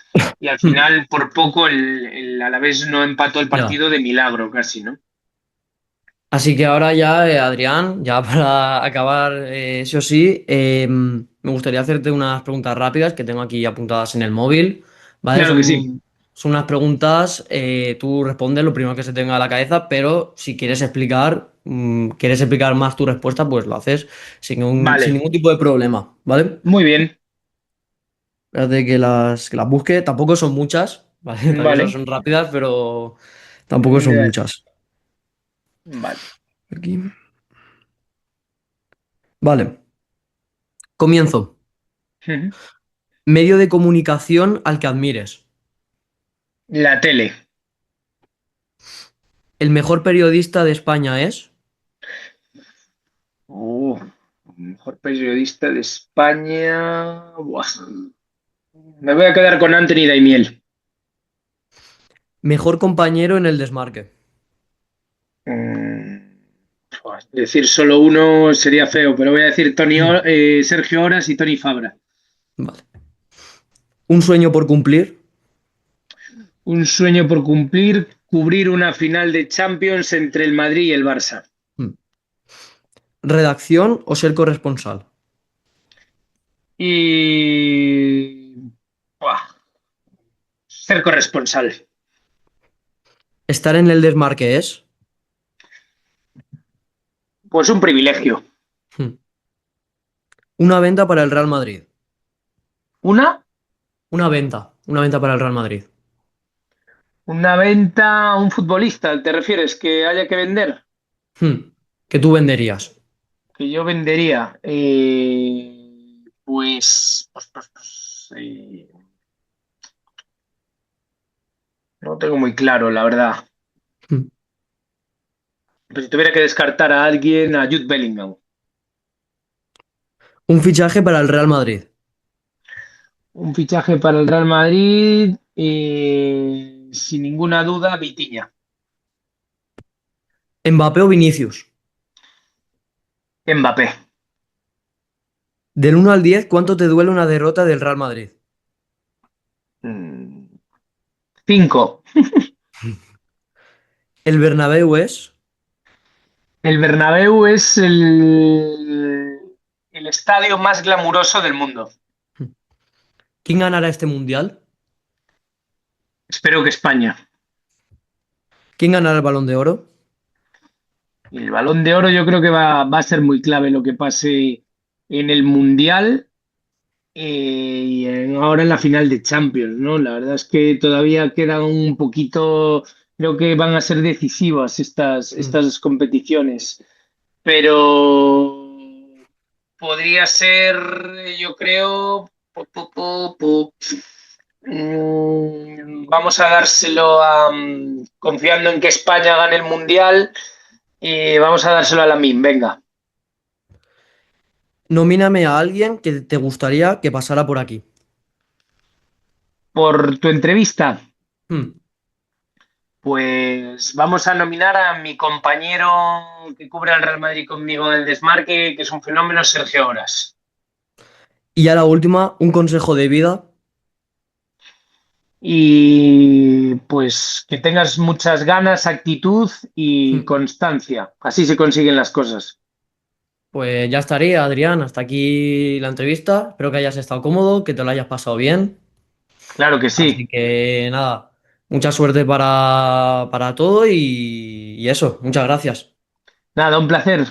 y al mm, final por poco el Alavés no empató el ya. partido de milagro casi, ¿no? Así que ahora ya, Adrián, ya para acabar, sí o sí, me gustaría hacerte unas preguntas rápidas que tengo aquí apuntadas en el móvil, ¿vale? Claro que sí. Son unas preguntas, tú respondes lo primero que se te venga a la cabeza, pero si quieres explicar, quieres explicar más tu respuesta, pues lo haces sin Vale, ningún tipo de problema, ¿vale? muy bien. Espérate que las busque. Tampoco son muchas, ¿vale? También esas Vale, son rápidas, pero tampoco son vale. muchas. Vale. Aquí. Vale, comienzo. Ujú. Medio de comunicación al que admires. La tele. El mejor periodista de España es. Mejor periodista de España. Buah. Me voy a quedar con Anthony Daimiel. Mejor compañero en el desmarque. Mm, Decir solo uno sería feo, pero voy a decir Sergio Horas y Tony Fabra. Vale. Un sueño por cumplir. Un sueño por cumplir, cubrir una final de Champions entre el Madrid y el Barça. Redacción o ser corresponsal. Y... buah, ser corresponsal. Estar en el desmarque es. Pues un privilegio. Una venta para el Real Madrid. Una, Una venta para el Real Madrid. una venta a un futbolista, ¿te refieres? Que haya que vender. Que tú venderías. Que yo vendería. No lo tengo muy claro, la verdad. Pero si tuviera que descartar a alguien, a Jude Bellingham. Un fichaje para el Real Madrid. Un fichaje para el Real Madrid, sin ninguna duda, Vitinha. Mbappé o Vinicius. Mbappé. Del 1 al 10, ¿cuánto te duele una derrota del Real Madrid? Mm, 5. El Bernabéu es. El Bernabéu es el estadio más glamuroso del mundo. ¿Quién ganará este mundial? Espero que España. ¿Quién ganará el Balón de Oro? El Balón de Oro yo creo que va a ser muy clave lo que pase en el Mundial ahora en la final de Champions, ¿no? La verdad es que todavía quedan un poquito, creo que van a ser decisivas Mm. estas competiciones, pero podría ser, yo creo, vamos a dárselo confiando en que España gane el Mundial y vamos a dárselo a Lamine, venga, Nomíname a alguien que te gustaría que pasara por aquí. por tu entrevista. Hmm. Pues vamos a nominar a mi compañero que cubre al Real Madrid conmigo en el desmarque, que es un fenómeno, Sergio Horas. Y ya la última, un consejo de vida. Y pues que tengas muchas ganas, actitud y Hmm. constancia. Así se consiguen las cosas. Pues ya estaría, Adrián. Hasta aquí la entrevista. Espero que hayas estado cómodo, que te lo hayas pasado bien. Claro que Así sí. que nada, mucha suerte para todo y eso. Muchas gracias. Nada, un placer.